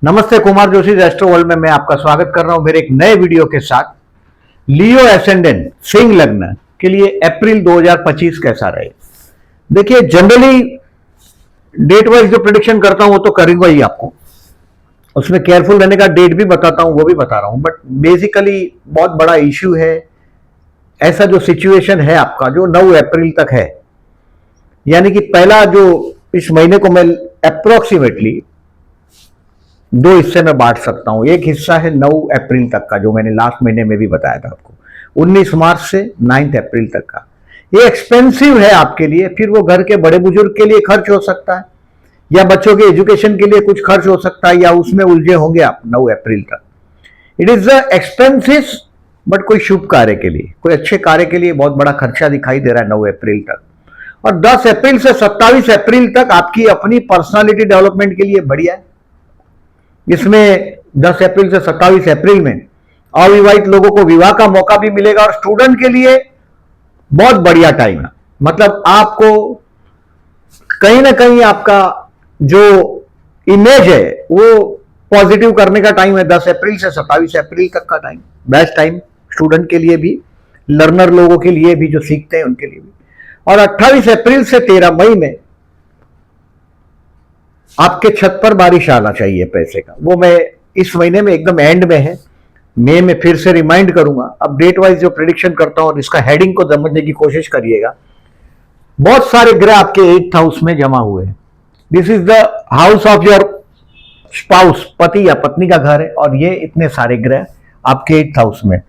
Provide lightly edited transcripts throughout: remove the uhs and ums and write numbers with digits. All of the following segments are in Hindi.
नमस्ते, कुमार जोशी एस्ट्रो वर्ल्ड में मैं आपका स्वागत कर रहा हूं मेरे एक नए वीडियो के साथ। लियो एसेंडेंट सिंह लग्न के लिए अप्रैल 2025 कैसा रहे। देखिए, जनरली डेट वाइज जो प्रेडिक्शन करता हूं वो तो करूंगा ही आपको, उसमें केयरफुल रहने का डेट भी बताता हूं, वो भी बता रहा हूं। बट बेसिकली बहुत बड़ा इश्यू है, ऐसा जो सिचुएशन है आपका जो 9 अप्रैल तक है, यानी कि पहला जो इस महीने को मैं अप्रोक्सीमेटली दो हिस्से में बांट सकता हूं। एक हिस्सा है 9 अप्रैल तक का, जो मैंने लास्ट महीने में भी बताया था आपको, 19 मार्च से 9 अप्रैल तक का। ये एक्सपेंसिव है आपके लिए, फिर वो घर के बड़े बुजुर्ग के लिए खर्च हो सकता है, या बच्चों के एजुकेशन के लिए कुछ खर्च हो सकता है, या उसमें उलझे होंगे आप 9 अप्रैल तक। It is the expensive, but कोई शुभ कार्य के लिए, कोई अच्छे कार्य के लिए बहुत बड़ा खर्चा दिखाई दे रहा है 9 अप्रैल तक। और 10 अप्रैल से 27 अप्रैल तक आपकी अपनी पर्सनालिटी डेवलपमेंट के लिए बढ़िया है। इसमें 10 अप्रैल से 27 अप्रैल में अविवाहित लोगों को विवाह का मौका भी मिलेगा, और स्टूडेंट के लिए बहुत बढ़िया टाइम है। मतलब आपको कहीं ना कहीं आपका जो इमेज है वो पॉजिटिव करने का टाइम है। 10 अप्रैल से 27 अप्रैल तक का टाइम बेस्ट टाइम, स्टूडेंट के लिए भी, लर्नर लोगों के लिए भी, जो सीखते हैं उनके लिए भी। और 28 अप्रैल से 13 मई में आपके छत पर बारिश आना चाहिए पैसे का। वो मैं इस महीने में एकदम एंड में है, मई में फिर से रिमाइंड करूंगा। अब डेट वाइज जो प्रेडिक्शन करता हूं, इसका हेडिंग को समझने की कोशिश करिएगा। बहुत सारे ग्रह आपके 8th हाउस में जमा हुए हैं। This is the house of your spouse, पति या पत्नी का घर है, और ये इतने सारे ग्रह आपके 8th हाउस में।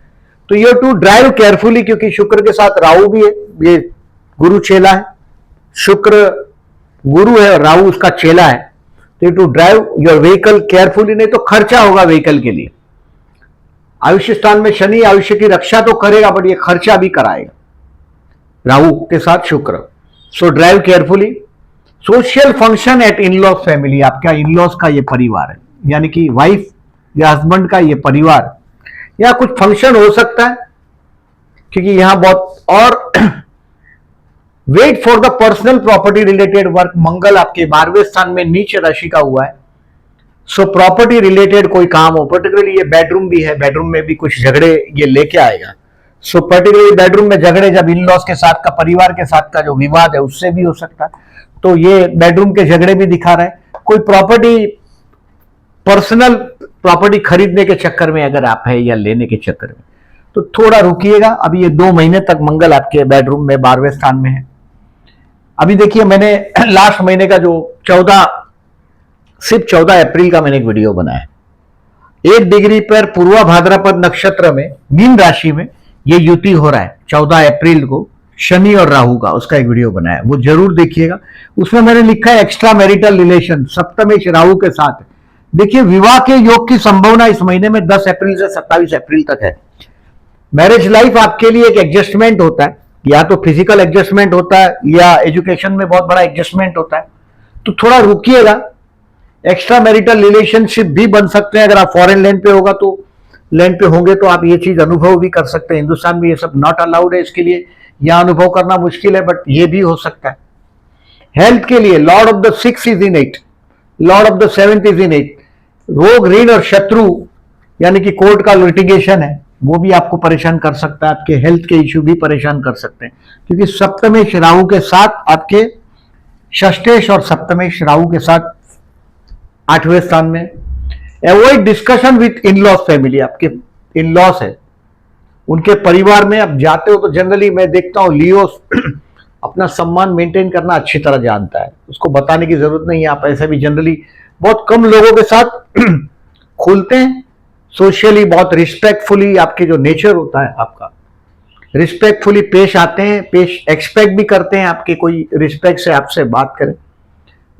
तो यू टू ड्राइव केयरफुली, क्योंकि शुक्र के साथ राहु भी है, ये गुरु चेला है। शुक्र गुरु है और राहु उसका चेला है। To drive your vehicle carefully, नहीं तो खर्चा होगा व्हीकल के लिए। आयुष्य स्थान में शनि आयुष्य की रक्षा तो करेगा, बट ये खर्चा भी कराएगा, राहु के साथ Shukra. So drive carefully. Social function at in laws family, आपका इन लॉज का ये परिवार है, यानी कि वाइफ या हस्बैंड का ये परिवार, या कुछ फंक्शन हो सकता है, क्योंकि यहां बहुत। और wait for the personal property related work, Mangal आपके 12वें स्थान में नीच राशि का हुआ है। सो प्रॉपर्टी रिलेटेड कोई काम हो, पर्टिकुलरली ये बेडरूम भी है, बेडरूम में भी कुछ झगड़े ये लेके आएगा। सो पर्टिकुलरली बेडरूम में झगड़े, जब इन लॉज के साथ का, परिवार के साथ का जो विवाद है उससे भी हो सकता है। तो ये बेडरूम के झगड़े भी दिखा रहा है। कोई प्रॉपर्टी, पर्सनल प्रॉपर्टी खरीदने के चक्कर में अगर आप है, या लेने के चक्कर में, तो थोड़ा रुकिएगा। अभी ये 2 महीने तक मंगल आपके बेडरूम में 12वें स्थान में है। अभी देखिए, मैंने लास्ट महीने का जो सिर्फ 14 अप्रैल का मैंने एक वीडियो बनाया। 1 डिग्री पर पूर्वा भाद्रपद नक्षत्र में मीन राशि में ये युति हो रहा है 14 अप्रैल को, शनि और राहु का, उसका एक वीडियो बनाया, वो जरूर देखिएगा। उसमें मैंने लिखा है एक्स्ट्रा मैरिटल रिलेशन सप्तमेश राहु के साथ। देखिए, विवाह के योग की संभावना इस महीने में 10 अप्रैल से 27 अप्रैल तक है। मैरिज लाइफ आपके लिए एक एडजस्टमेंट होता है, या तो फिजिकल एडजस्टमेंट होता है, या एजुकेशन में बहुत बड़ा एडजस्टमेंट होता है। तो थोड़ा रुकिएगा। एक्स्ट्रा मैरिटल रिलेशनशिप भी बन सकते हैं। अगर आप फॉरेन लैंड पे होगा तो, लैंड पे होंगे तो आप ये चीज अनुभव भी कर सकते हैं। हिंदुस्तान में ये सब नॉट अलाउड है, इसके लिए यहां अनुभव करना मुश्किल है, बट ये भी हो सकता है। हेल्थ के लिए Lord of the 6 is in 8, Lord of the 7 is in 8। रोग, ऋण और शत्रु, यानी कि कोर्ट का लिटिगेशन है, वो भी आपको परेशान कर सकता है। आपके हेल्थ के इश्यू भी परेशान कर सकते हैं, क्योंकि सप्तमेश राहु के साथ आपके षष्ठेश और सप्तमेश राहु के साथ 8वें स्थान में। Avoid discussion with in laws family, आपके इन लॉज है, उनके परिवार में आप जाते हो तो जनरली मैं देखता हूं लियो अपना सम्मान मेंटेन करना अच्छी तरह जानता है, उसको बताने की जरूरत नहीं है। आप ऐसे भी जनरली बहुत कम लोगों के साथ खुलते हैं, सोशली बहुत रिस्पेक्टफुली, आपके जो नेचर होता है आपका, रिस्पेक्टफुली पेश आते हैं, पेश एक्सपेक्ट भी करते हैं आपके, कोई रिस्पेक्ट से आपसे बात करे।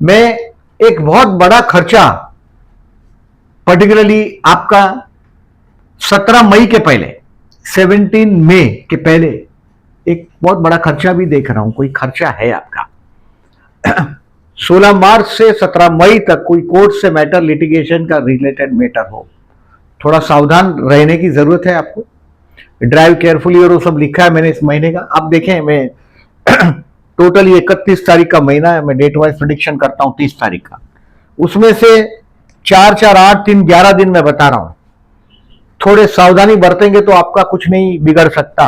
मैं एक बहुत बड़ा खर्चा, पर्टिकुलरली आपका 17 मई के पहले, 17 मई के पहले एक बहुत बड़ा खर्चा भी देख रहा हूं। कोई खर्चा है आपका 16 मार्च से 17 मई तक, कोई कोर्ट से मैटर, लिटिगेशन का रिलेटेड मैटर हो, थोड़ा सावधान रहने की जरूरत है आपको। ड्राइव केयरफुली, और वो सब लिखा है मैंने इस महीने का। अब देखें, मैं टोटली 31 तारीख का महीना है, मैं डेट वाइज प्रेडिक्शन करता हूं 30 तारीख का। उसमें से 4 4 8 3 11 दिन मैं बता रहा हूं। थोड़े सावधानी बरतेंगे तो आपका कुछ नहीं बिगड़ सकता।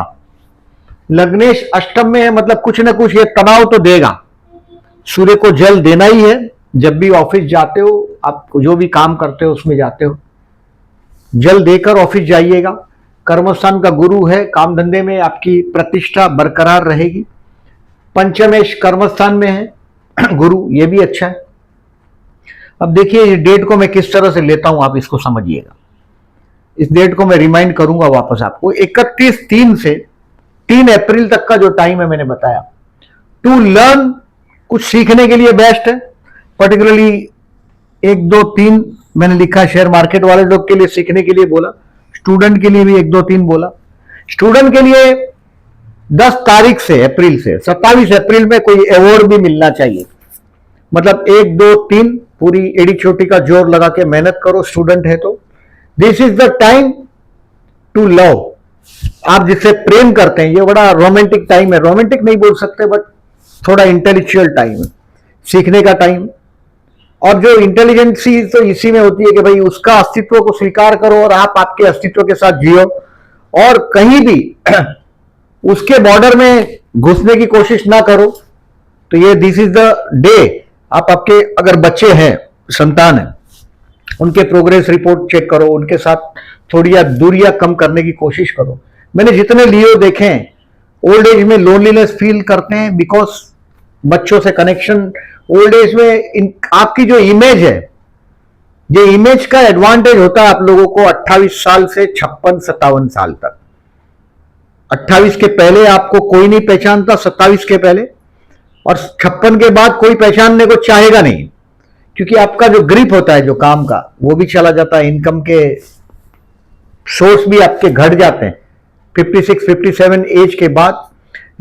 लग्नेश अष्टम में है, मतलब कुछ ना कुछ ये तनाव तो देगा। सूर्य को जल देना ही है। जब भी ऑफिस जाते हो, आप जो भी काम करते हो उसमें जाते हो, जल देकर ऑफिस जाइएगा। कर्मस्थान का गुरु है, काम धंधे में आपकी प्रतिष्ठा बरकरार रहेगी। पंचमेश कर्मस्थान में है गुरु, ये भी अच्छा है। अब देखिए इस डेट को मैं किस तरह से लेता हूं, आप इसको समझिएगा। इस डेट को मैं रिमाइंड करूंगा वापस आपको। 31/3 से 3 अप्रैल तक का जो टाइम है मैंने बताया, टू लर्न, कुछ सीखने के लिए बेस्ट है। पर्टिकुलरली 1 2 3 मैंने लिखा, शेयर मार्केट वाले लोग के लिए सीखने के लिए बोला, स्टूडेंट के लिए भी 1 2 3 बोला। स्टूडेंट के लिए 10 तारीख से, अप्रैल से 27 अप्रैल में कोई अवार्ड भी मिलना चाहिए। मतलब 1 2 3 पूरी एड़ी चोटी का जोर लगा के मेहनत करो, स्टूडेंट है तो। This is the time to love. आप जिससे प्रेम करते हैं, ये बड़ा रोमांटिक टाइम है। रोमांटिक नहीं बोल सकते, बट थोड़ा इंटेलेक्चुअल टाइम है, सीखने का टाइम। और जो इंटेलिजेंसी तो इसी में होती है कि भाई उसका अस्तित्व को स्वीकार करो और आप आपके अस्तित्व के साथ जियो, और कहीं भी उसके बॉर्डर में घुसने की कोशिश ना करो। तो ये दिस इज द डे। आप आपके अगर बच्चे हैं, संतान है, उनके प्रोग्रेस रिपोर्ट चेक करो, उनके साथ थोड़ी दूरियां कम करने की कोशिश करो। मैंने जितने लियो देखे हैं, ओल्ड एज में लोनलीनेस फील करते हैं बिकॉज बच्चों से कनेक्शन। ओल्ड एज में आपकी जो इमेज है, ये इमेज का एडवांटेज होता है आप लोगों को 28 साल से 56-57 साल तक। 28 के पहले आपको कोई नहीं पहचानता, 27 के पहले, और 56 के बाद कोई पहचानने को चाहेगा नहीं, क्योंकि आपका जो ग्रिप होता है जो काम का, वो भी चला जाता है। इनकम के सोर्स भी आपके घट जाते हैं। 56-57 एज के बाद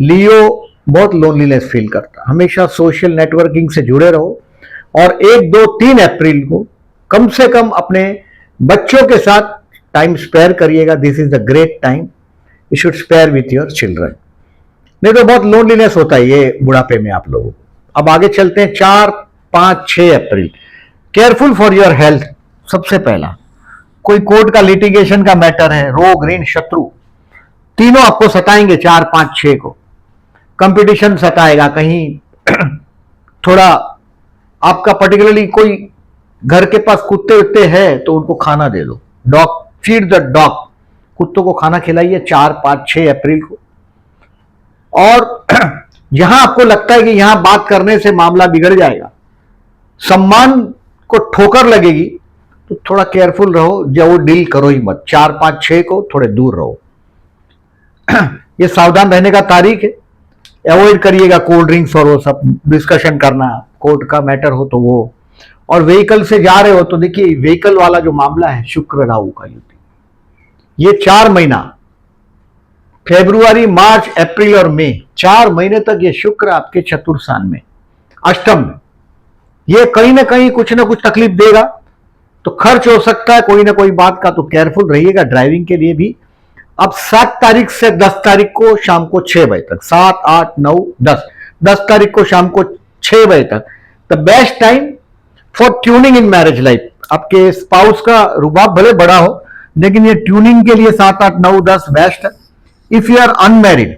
लियो बहुत लोनलीनेस फील करता है। हमेशा सोशल नेटवर्किंग से जुड़े रहो, और 1 2 3 अप्रैल को कम से कम अपने बच्चों के साथ टाइम स्पेयर करिएगा। This is the great time you should spare with your children. नहीं तो बहुत लोनलीनेस होता है ये बुढ़ापे में आप लोगों को। अब आगे चलते हैं 4 5 6 अप्रैल। Careful for your health. सबसे पहला, कोई कोर्ट का लिटिगेशन का मैटर है, रोग ऋण शत्रु तीनों आपको सताएंगे 4 5 6 को। कंपटीशन सताएगा, कहीं थोड़ा आपका पर्टिकुलरली कोई घर के पास कुत्ते उत्ते हैं तो उनको खाना दे दो। डॉग, फीड द डॉग, कुत्तों को खाना खिलाइए 4 5 6 अप्रैल को। और जहां आपको लगता है कि यहां बात करने से मामला बिगड़ जाएगा, सम्मान को ठोकर लगेगी, तो थोड़ा केयरफुल रहो, जब वो डील करो ही मत। 4 5 6 को थोड़े दूर रहो। ये सावधान रहने का तारीख है। अवॉइड करिएगा कोल्ड ड्रिंक्स और वो सब डिस्कशन करना, कोर्ट का मैटर हो तो वो। और व्हीकल से जा रहे हो तो देखिए, व्हीकल वाला जो मामला है, शुक्र राहु का युति, ये 4 महीना, फरवरी मार्च अप्रैल और मई, 4 महीने तक ये शुक्र आपके चतुर्थान में, अष्टम में, ये कहीं ना कहीं कुछ ना कुछ तकलीफ देगा। तो खर्च हो सकता है कोई ना कोई बात का, तो केयरफुल रहिएगा ड्राइविंग के लिए भी। अब 7 तारीख से 10 तारीख को शाम को 6 बजे तक, 7 8 9 10 तारीख को शाम को 6 बजे तक the best time for tuning in marriage life. आपके स्पाउस का रुबाब भले बड़ा हो, लेकिन ये ट्यूनिंग के लिए 7 8 9 10 बेस्ट है। इफ यू आर अनमैरिड,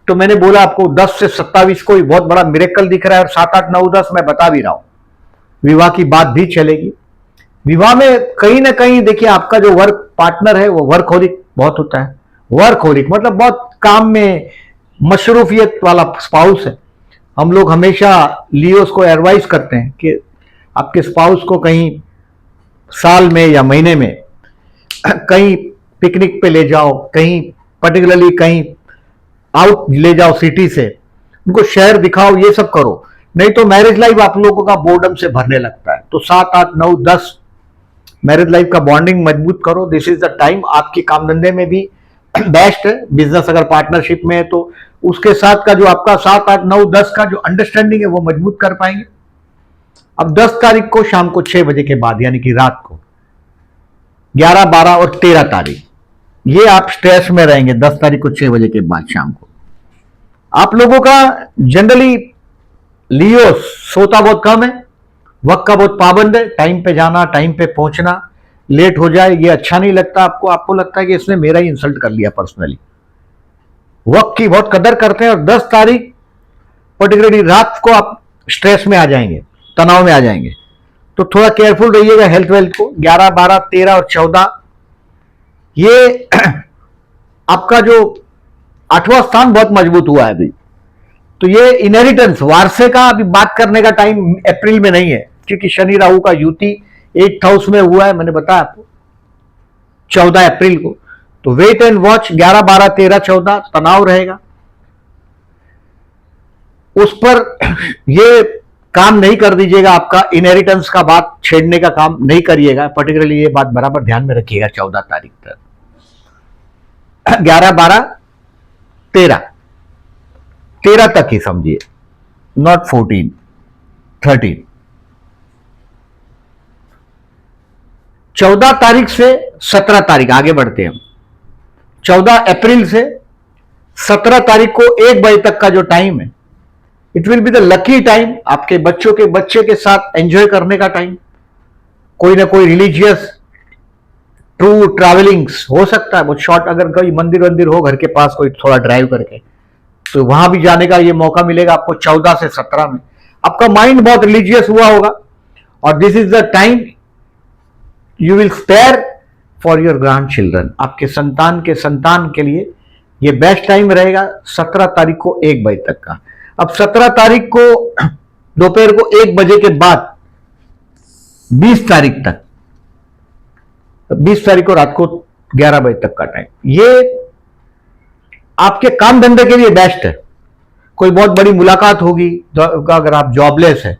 तो मैंने बोला आपको 10 से 27 को बहुत बड़ा मिरेकल दिख रहा है, और 7 8 9 10 मैं बता भी रहा हूं, विवाह की बात भी चलेगी। विवाह में कहीं ना कहीं देखिए, आपका जो वर्क पार्टनर है वो वर्कहोलिक बहुत होता है। वर्कहोलिक मतलब बहुत काम में मशरूफियत वाला स्पाउस है। हम लोग हमेशा लियोस को एडवाइस करते हैं कि आपके स्पाउस को कहीं साल में या महीने में कहीं पिकनिक पे ले जाओ, कहीं पर्टिकुलरली कहीं आउट ले जाओ सिटी से, उनको शहर दिखाओ, ये सब करो। नहीं तो मैरिज लाइफ आप लोगों का बोर्डम से भरने लगता है। तो 7 8 9 10 मैरिज लाइफ का बॉन्डिंग मजबूत करो। This is the time. आपके काम धंधे में भी बेस्ट है। बिजनेस अगर पार्टनरशिप में है तो उसके साथ का जो आपका 7 8 9 10 का जो अंडरस्टैंडिंग है वो मजबूत कर पाएंगे। अब 10 तारीख को शाम को 6 बजे के बाद, यानी कि रात को 11 12 और 13 तारीख, ये आप स्ट्रेस में रहेंगे। 10 तारीख को 6 बजे के बाद शाम को आप लोगों का जनरली लियो सोता बहुत कम है, वक्त का बहुत पाबंद है, टाइम पे जाना, टाइम पे पहुंचना, लेट हो जाए ये अच्छा नहीं लगता आपको, आपको लगता है कि इसने मेरा ही इंसल्ट कर लिया पर्सनली। वक्त की बहुत कदर करते हैं, और 10 तारीख पर्टिकुलरली रात को आप स्ट्रेस में आ जाएंगे, तनाव में आ जाएंगे, तो थोड़ा केयरफुल रहिएगा हेल्थ वेल्थ को। 11, 12, 13 और 14 ये आपका जो 8वां स्थान बहुत मजबूत हुआ है अभी, तो ये इनहेरिटेंस, वारसे का अभी बात करने का टाइम अप्रैल में नहीं है, क्योंकि शनि राहु का युति 8th हाउस में हुआ है, मैंने बताया आपको 14 अप्रैल को। तो वेट एंड वॉच 11, 12, 13, 14 तनाव रहेगा, उस पर ये काम नहीं कर दीजिएगा, आपका इनहेरिटेंस का बात छेड़ने का काम नहीं करिएगा, पर्टिकुलरली ये बात बराबर ध्यान में रखिएगा 14 तारीख तक। 11, 12, 13 तक ही समझिए, नॉट 14, 13। 14 तारीख से 17 तारीख आगे बढ़ते हैं हम। 14 अप्रैल से 17 तारीख को 1 बजे तक का जो टाइम है, it will be the lucky time, आपके बच्चों के बच्चे के साथ एंजॉय करने का टाइम। कोई ना कोई रिलीजियस टू ट्रैवलिंग्स हो सकता है, बहुत शॉर्ट, अगर कोई मंदिर वंदिर हो घर के पास, कोई थोड़ा ड्राइव करके, तो वहां भी जाने का ये मौका मिलेगा आपको 14 से 17 में। आपका माइंड बहुत रिलीजियस हुआ होगा, और this is the time you will spare for your grandchildren, आपके संतान के संतान के लिए ये बेस्ट टाइम रहेगा 17 तारीख को 1 बजे तक का। अब 17 तारीख को दोपहर को 1 बजे के बाद 20 तारीख तक, 20 तारीख को रात को 11 बजे तक का टाइम, ये आपके काम धंधे के लिए बेस्ट है। कोई बहुत बड़ी मुलाकात होगी, अगर आप जॉबलेस है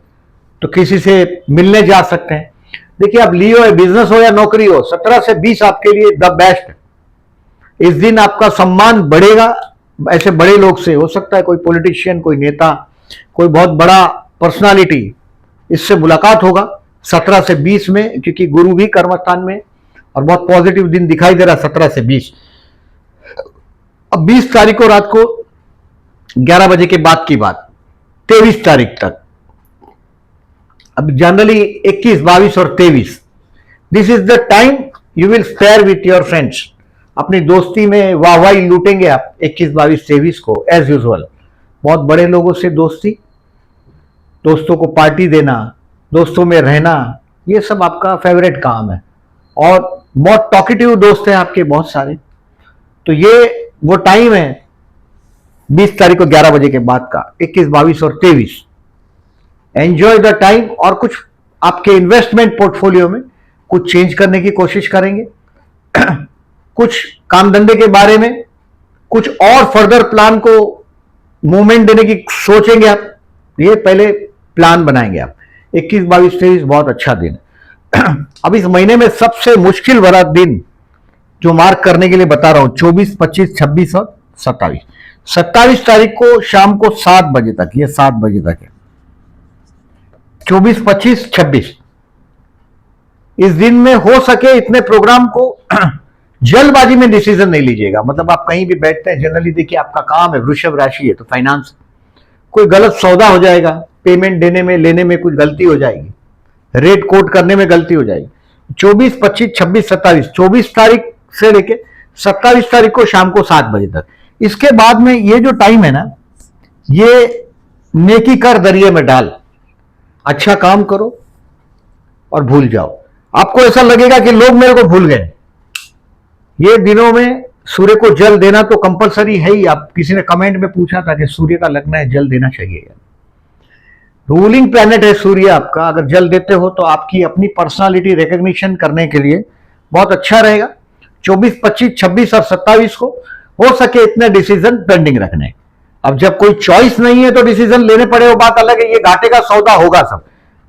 तो किसी से मिलने जा सकते हैं। देखिए, आप लियो है, बिजनेस हो या नौकरी हो, 17 से 20 आपके लिए द बेस्ट है। इस दिन आपका सम्मान बढ़ेगा, ऐसे बड़े लोग से, हो सकता है कोई पॉलिटिशियन, कोई नेता, कोई बहुत बड़ा पर्सनालिटी, इससे मुलाकात होगा 17 से 20 में, क्योंकि गुरु भी कर्मस्थान में, और बहुत पॉजिटिव दिन दिखाई दे रहा 17 से 20। अब 20 तारीख को रात को 11 बजे के बाद की बात 23 तारीख तक, अब जनरली 21, 22 और 23, this is the time you will spare with your friends. अपनी दोस्ती में वाहवाही लूटेंगे आप 21, 22, 23 को, एज यूजुअल। बहुत बड़े लोगों से दोस्ती, दोस्तों को पार्टी देना, दोस्तों में रहना, ये सब आपका फेवरेट काम है, और बहुत टॉकेटिव दोस्त हैं आपके बहुत सारे। तो ये वो टाइम है 20 तारीख को 11 बजे के बाद का, 21, 22 और 23। एंजॉय द टाइम, और कुछ आपके इन्वेस्टमेंट पोर्टफोलियो में कुछ चेंज करने की कोशिश करेंगे कुछ काम धंधे के बारे में कुछ और फर्दर प्लान को मूवमेंट देने की सोचेंगे आप, ये पहले प्लान बनाएंगे आप। 21, 22, 23 बहुत अच्छा दिन है अब इस महीने में सबसे मुश्किल भरा दिन जो मार्क करने के लिए बता रहा हूं, 24, 25, 26 और 27। 27 तारीख को शाम को 7 बजे तक, ये 7 बजे तक है, 24, 25, 26। इस दिन में हो सके इतने प्रोग्राम को जल्दबाजी में डिसीजन नहीं लीजिएगा। मतलब आप कहीं भी बैठते हैं, जनरली देखिए आपका काम है, वृषभ राशि है, तो फाइनेंस, कोई गलत सौदा हो जाएगा, पेमेंट देने में लेने में कुछ गलती हो जाएगी, रेट कोट करने में गलती हो जाएगी। 24, 25, 26, 27, 24 तारीख से लेके 27 तारीख को शाम को 7 बजे तक। इसके बाद में ये जो टाइम है ना, ये नेकी कर दरिए में डाल, अच्छा काम करो और भूल जाओ। आपको ऐसा लगेगा कि लोग मेरे को भूल गए। ये दिनों में सूर्य को जल देना तो कंपलसरी है ही। आप किसी ने कमेंट में पूछा था कि सूर्य का लगना है, जल देना चाहिए। रूलिंग प्लैनेट है सूर्य आपका, अगर जल देते हो तो आपकी अपनी पर्सनालिटी रिकॉग्निशन करने के लिए बहुत अच्छा रहेगा। 24, 25, 26 और 27 को हो सके इतने डिसीजन पेंडिंग रखने। अब जब कोई चॉइस नहीं है तो डिसीजन लेने पड़े, वो बात अलग है, ये घाटे का सौदा होगा सब।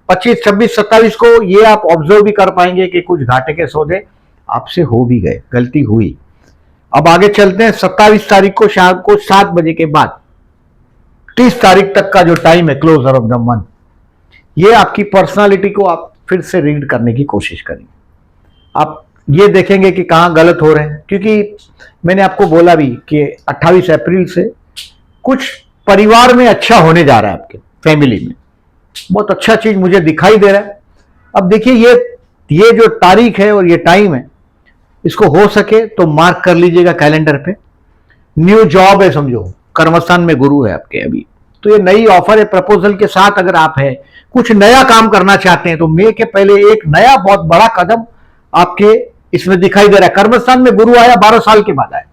25, 26, 27 को ये आप ऑब्जर्व भी कर पाएंगे कि कुछ घाटे के सौदे आपसे हो भी गए, गलती हुई। अब आगे चलते हैं, 27 तारीख को शाम को 7 बजे के बाद 30 तारीख तक का जो टाइम है, क्लोजर ऑफ द मंथ, ये आपकी पर्सनालिटी को आप फिर से रीड करने की कोशिश करेंगे। आप ये देखेंगे कि कहां गलत हो रहे हैं, क्योंकि मैंने आपको बोला भी कि 28 अप्रैल से कुछ परिवार में अच्छा होने जा रहा है, आपके फैमिली में बहुत अच्छा चीज मुझे दिखाई दे रहा है। अब देखिए ये जो तारीख है और ये टाइम है, इसको हो सके तो मार्क कर लीजिएगा कैलेंडर पे। न्यू जॉब है समझो, कर्मस्थान में गुरु है आपके अभी, तो ये नई ऑफर है, प्रपोजल के साथ अगर आप है कुछ नया काम करना चाहते हैं तो मई के पहले एक नया बहुत बड़ा कदम आपके इसमें दिखाई दे रहा है। कर्मस्थान में गुरु आया 12 साल के बाद आया,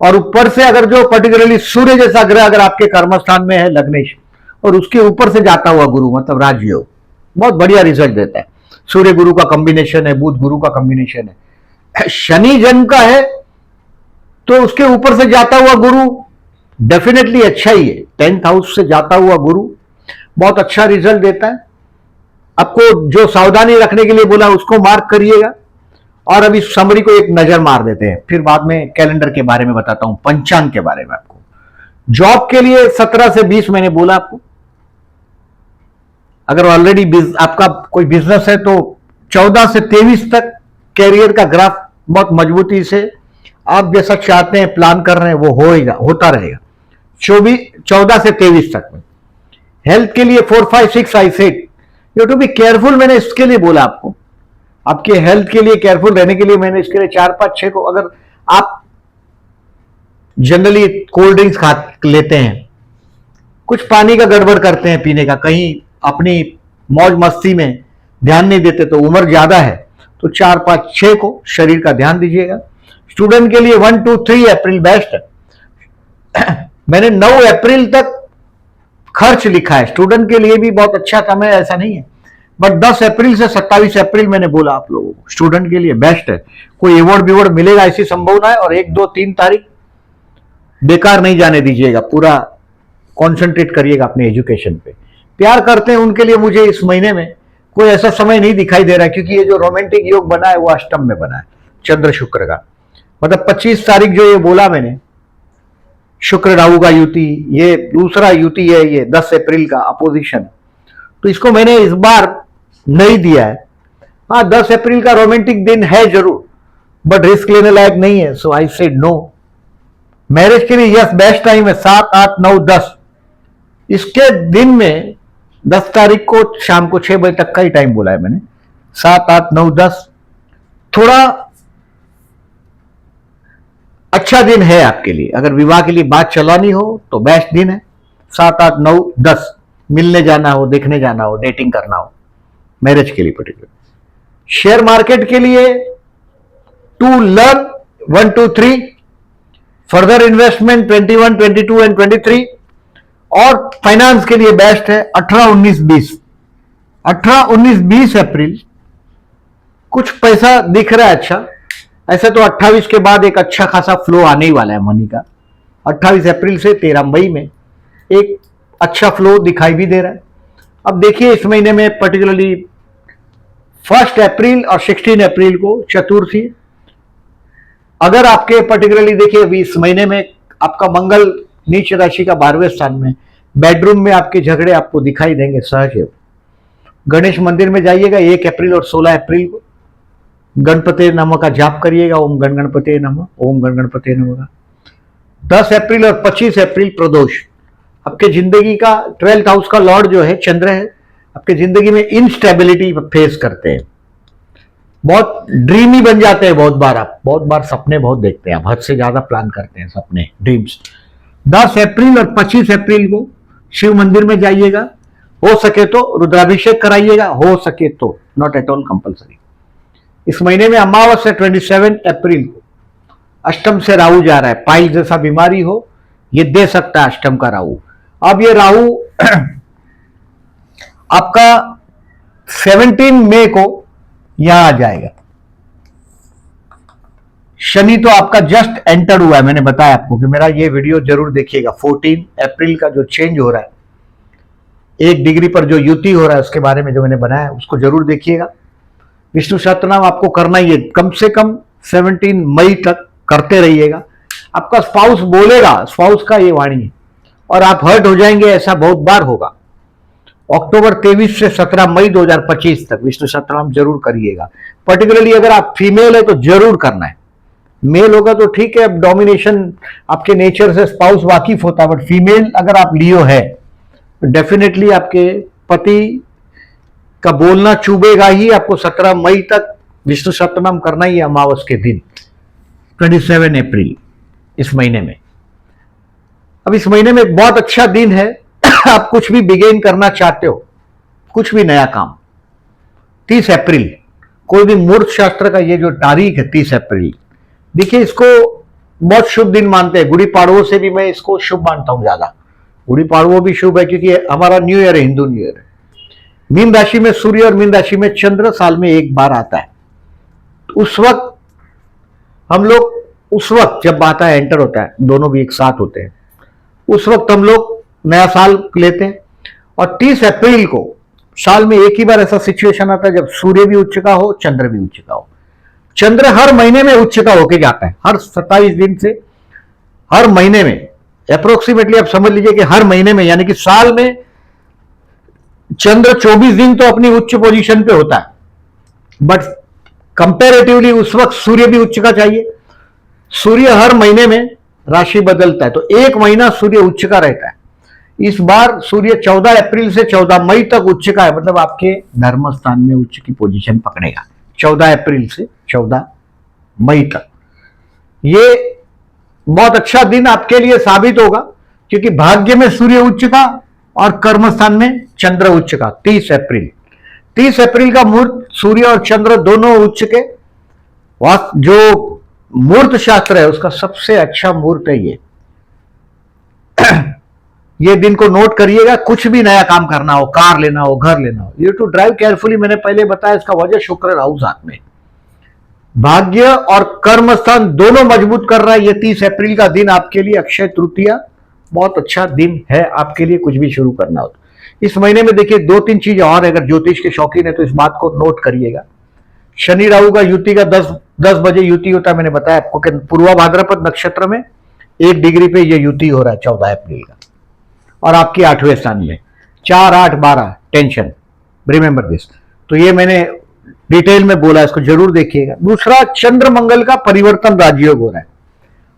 और ऊपर से अगर जो पर्टिकुलरली सूर्य जैसा ग्रह अगर आपके कर्मस्थान में है लग्नेश, और उसके ऊपर से जाता हुआ गुरु मतलब राजयोग, बहुत बढ़िया रिजल्ट देता है। सूर्य गुरु का कॉम्बिनेशन है, बुध गुरु का कॉम्बिनेशन है, शनि जन्म का है तो उसके ऊपर से जाता हुआ गुरु डेफिनेटली अच्छा ही है। 10th हाउस से जाता हुआ गुरु बहुत अच्छा रिजल्ट देता है। आपको जो सावधानी रखने के लिए बोला उसको मार्क करिएगा। और अभी समरी को एक नजर मार देते हैं, फिर बाद में कैलेंडर के बारे में बताता हूं, पंचांग के बारे में आपको। जॉब के लिए 17 से 20 मैंने बोला आपको। अगर ऑलरेडी आपका कोई बिजनेस है तो 14 से 23 तक कैरियर का ग्राफ बहुत मजबूती से आप जैसा चाहते हैं प्लान कर रहे हैं वो होता रहेगा 14 से 23 तक में। हेल्थ के लिए 4, 5, 6 I said you to be careful, मैंने इसके लिए बोला आपको, आपके हेल्थ के लिए केयरफुल रहने के लिए मैंने इसके लिए 4, 5, 6 को। अगर आप जनरली कोल्ड ड्रिंक्स खा लेते हैं, कुछ पानी का गड़बड़ करते हैं पीने का, कहीं अपनी मौज मस्ती में ध्यान नहीं देते तो उम्र ज्यादा है, तो 4, 5, 6 को शरीर का ध्यान दीजिएगा। स्टूडेंट के लिए 1, 2, 3 अप्रैल बेस्ट है। मैंने 9 अप्रैल तक खर्च लिखा है, स्टूडेंट के लिए भी बहुत अच्छा समय ऐसा नहीं है, बट 10 अप्रैल से 27 अप्रैल मैंने बोला आप लोगों को स्टूडेंट के लिए बेस्ट है। कोई अवार्ड बिवॉर्ड मिलेगा ऐसी संभावना है, और 1, 2, 3 तारीख बेकार नहीं जाने दीजिएगा, पूरा कॉन्सेंट्रेट करिएगा अपने एजुकेशन पे। प्यार करते हैं उनके लिए मुझे इस महीने में कोई ऐसा समय नहीं दिखाई दे रहा है, क्योंकि ये जो रोमांटिक योग बना है वो अष्टम में बना है चंद्र शुक्र का। मतलब 25 तारीख जो ये बोला मैंने शुक्र राहु का युति, ये दूसरा युति है, ये 10 अप्रैल का अपोजिशन, तो इसको मैंने इस बार नहीं दिया है। हाँ 10 अप्रैल का रोमांटिक दिन है जरूर, बट रिस्क लेने लायक नहीं है, सो आई सेड नो। मैरिज के लिए यस बेस्ट टाइम है 7, 8, 9, 10। इसके दिन में 10 तारीख को शाम को 6 बजे तक का ही टाइम बोला है मैंने, 7, 8, 9, 10 थोड़ा अच्छा दिन है आपके लिए। अगर विवाह के लिए बात चलानी हो तो बेस्ट दिन है 7, 8, 9, 10। मिलने जाना हो, देखने जाना हो, डेटिंग करना हो, मैरिज के लिए पर्टिकुलर। शेयर मार्केट के लिए to learn 1, 2, 3, further investment 21, 22 and 23, और फाइनेंस के लिए बेस्ट है 18, 19, 20। 18, 19, 20 अप्रैल कुछ पैसा दिख रहा है अच्छा। ऐसे तो 28 के बाद एक अच्छा खासा फ्लो आने ही वाला है मनी का। 28 अप्रैल से 13 मई में एक अच्छा फ्लो दिखाई भी दे रहा है। अब देखिए इस महीने में पर्टिकुलरली 1 अप्रैल और 16 अप्रैल को चतुर्थी। अगर आपके पर्टिकुलरली देखिए अभी इस महीने में आपका मंगल नीच राशि का 12वें स्थान में, बेडरूम में आपके झगड़े आपको दिखाई देंगे सहज है। गणेश मंदिर में जाइएगा 1 अप्रैल और 16 अप्रैल को, गणपति नमः का जाप करिएगा, ओम गण गणपति नमः, ओम गण गणपति नमः। 10 अप्रैल और 25 अप्रैल प्रदोष। आपके जिंदगी का 12th हाउस का लॉर्ड जो है चंद्र है, आपके जिंदगी में इनस्टेबिलिटी फेस करते हैं, बहुत ड्रीमी बन जाते हैं। बहुत बार सपने बहुत देखते हैं, आप हद से ज्यादा प्लान करते हैं सपने, ड्रीम्स। 10 अप्रैल और 25 अप्रैल को शिव मंदिर में जाइएगा, हो सके तो रुद्राभिषेक कराइएगा, हो सके तो, नॉट एट ऑल कंपल्सरी। इस महीने में अमावस्या 27 अप्रैल को अष्टम से राहु जा रहा है। पाइल जैसा बीमारी हो ये दे सकता है अष्टम का राहु। अब ये राहु आपका 17 मई को यहां आ जाएगा। शनि तो आपका जस्ट एंटर हुआ है, मैंने बताया आपको कि मेरा ये वीडियो जरूर देखिएगा। 14 अप्रैल का जो चेंज हो रहा है, 1 डिग्री पर जो युति हो रहा है उसके बारे में जो मैंने बनाया उसको जरूर देखिएगा। विष्णु सहस्त्रनाम आपको करना ही है, कम से कम 17 मई तक करते रहिएगा। आपका स्पाउस बोलेगा, स्पाउस का ये वाणी है, और आप हर्ट हो जाएंगे, ऐसा बहुत बार होगा। अक्टूबर 23 से 17 मई 2025 तक विष्णु सहस्त्रनाम जरूर करिएगा। पर्टिकुलरली अगर आप फीमेल है तो जरूर करना है, मेल होगा तो ठीक है, अब डोमिनेशन आपके नेचर से स्पाउस वाकिफ होता है, बट फीमेल अगर आप लियो है डेफिनेटली आपके पति का बोलना चुभेगा ही आपको। 17 मई तक विष्णु सहस्त्रनाम करना ही है अमावस के दिन, 27 अप्रैल इस महीने में। अब इस महीने में एक बहुत अच्छा दिन है आप कुछ भी बिगेन करना चाहते हो, कुछ भी नया काम। 30 अप्रैल कोई भी मूर्त शास्त्र का ये जो तारीख है 30 अप्रैल, देखिए इसको बहुत शुभ दिन मानते हैं। गुड़ी पाड़वों से भी मैं इसको शुभ मानता हूं ज्यादा। गुड़ी पाड़वों भी शुभ है क्योंकि हमारा न्यू ईयर है, हिंदू न्यू ईयर है। मीन राशि में सूर्य और मीन राशि में चंद्र साल में एक बार आता है। उस वक्त हम लोग, उस वक्त जब आता है, एंटर होता है, दोनों भी एक साथ होते हैं, उस वक्त हम लोग नया साल लेते हैं। और 30 अप्रैल को साल में एक ही बार ऐसा सिचुएशन आता है जब सूर्य भी उच्च का हो, चंद्र भी उच्च का हो। चंद्र हर महीने में उच्च का होके जाता है, हर 27 दिन से हर महीने में अप्रोक्सीमेटली आप समझ लीजिए कि हर महीने में, यानी कि साल में चंद्र 24 दिन तो अपनी उच्च पोजीशन पे होता है, बट कंपैरेटिवली उस वक्त सूर्य भी उच्च का चाहिए। सूर्य हर महीने में राशि बदलता है, तो एक महीना सूर्य उच्च का रहता है। इस बार सूर्य 14 अप्रैल से 14 मई तक उच्च का है, मतलब आपके धर्म स्थान में उच्च की पोजीशन पकड़ेगा 14 अप्रैल से 14 मई तक। ये बहुत अच्छा दिन आपके लिए साबित होगा क्योंकि भाग्य में सूर्य उच्च का और कर्म स्थान में चंद्र उच्च का। 30 अप्रैल का मुहूर्त सूर्य और चंद्र दोनों उच्च के, जो मुहूर्त शास्त्र है उसका सबसे अच्छा मुहूर्त है ये। ये दिन को नोट करिएगा। कुछ भी नया काम करना हो, कार लेना हो, घर लेना हो, यू टू ड्राइव केयरफुली। मैंने पहले बताया इसका वजह शुक्र राहु साथ में, भाग्य और कर्म स्थान दोनों मजबूत कर रहा है। ये 30 अप्रैल का दिन आपके लिए, अक्षय तृतीया, बहुत अच्छा दिन है आपके लिए कुछ भी शुरू करना हो। इस महीने में देखिए 2-3 चीजें और, अगर ज्योतिष के शौकीन है तो इस बात को नोट करिएगा। शनि राहु का युति का 10 बजे युति होता है। मैंने बताया आपको कि पूर्वा भाद्रपद नक्षत्र में 1 डिग्री पे ये युति हो रहा है 14 अप्रैल का, और आपके 8वें स्थान में 4, 8, 12 टेंशन, रिमेंबर दिस। तो ये मैंने डिटेल में बोला, इसको जरूर देखिएगा। दूसरा, चंद्र मंगल का परिवर्तन राजयोग हो रहा है।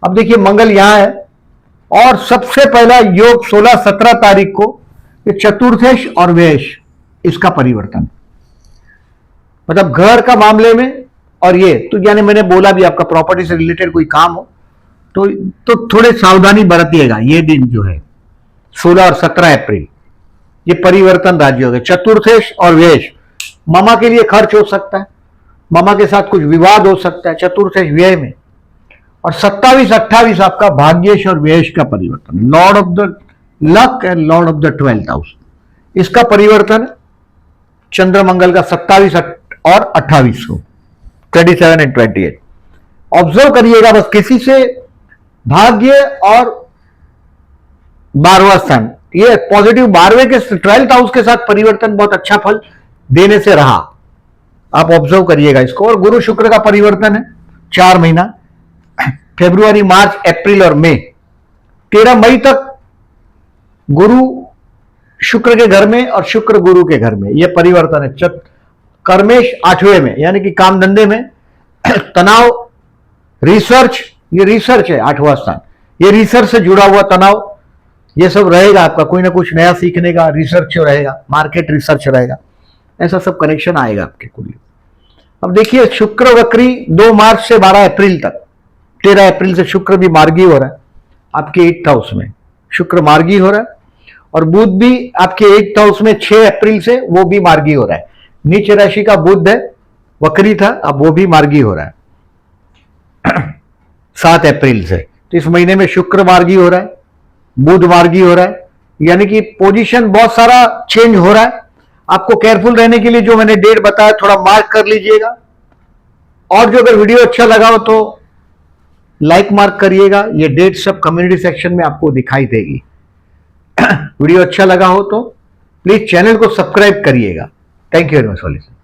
अब देखिए मंगल यहां है और सबसे पहला योग 16-17 तारीख को ये चतुर्थेश और व्ययेश, इसका परिवर्तन, मतलब घर का मामले में। और ये तो यानी मैंने बोला भी, आपका प्रॉपर्टी से रिलेटेड कोई काम हो तो थोड़े सावधानी बरतिएगा। ये दिन जो है 16 और 17 अप्रैल, ये परिवर्तन राजयोग है, चतुर्थेश और व्ययेश। मामा के लिए खर्च हो सकता है, मामा के साथ कुछ विवाद हो सकता है चतुर्थेश व्यय में। और 27-28 आपका भाग्येश और व्ययेश का परिवर्तन, Lord of the luck and Lord of the 12th house, इसका परिवर्तन चंद्र मंगल का 27 और 28 को, 27 एंड 28। ऑब्जर्व करिएगा बस, किसी से भाग्य और 12वां स्थान, ये पॉजिटिव 12वें के 12th हाउस के साथ परिवर्तन बहुत अच्छा फल देने से रहा, आप ऑब्जर्व करिएगा इसको। और गुरु शुक्र का परिवर्तन है 4 महीना, फरवरी, मार्च, अप्रैल और मई। 13 मई तक गुरु शुक्र के घर में और शुक्र गुरु के घर में, यह परिवर्तन है। कर्मेश 8वें में, यानी कि काम धंधे में तनाव, रिसर्च, ये रिसर्च है 8वां स्थान, ये रिसर्च से जुड़ा हुआ तनाव, ये सब रहेगा आपका। कोई ना कुछ नया सीखने का रिसर्च रहेगा, मार्केट रिसर्च रहेगा, ऐसा सब कनेक्शन आएगा आपके कुल। अब देखिए शुक्र वक्री 2 मार्च से 12 अप्रैल तक, 13 अप्रैल से शुक्र भी मार्गी हो रहा है आपके 8th हाउस में, शुक्र मार्गी हो रहा है। और बुध भी आपके 8th हाउस में 6 अप्रैल से वो भी मार्गी हो रहा है। नीच राशि का बुध है, वक्री था, अब वो भी मार्गी हो रहा है 7 अप्रैल से। तो इस महीने में शुक्र मार्गी हो रहा है, बुध मार्गी हो रहा है, यानी कि पोजीशन बहुत सारा चेंज हो रहा है। आपको केयरफुल रहने के लिए जो मैंने डेट बताया थोड़ा मार्क कर लीजिएगा। और जो अगर वीडियो अच्छा लगा हो तो लाइक मार्क करिएगा, ये डेट सब कम्युनिटी सेक्शन में आपको दिखाई देगी। वीडियो अच्छा लगा हो तो प्लीज चैनल को सब्सक्राइब करिएगा। Thank you very much for listening.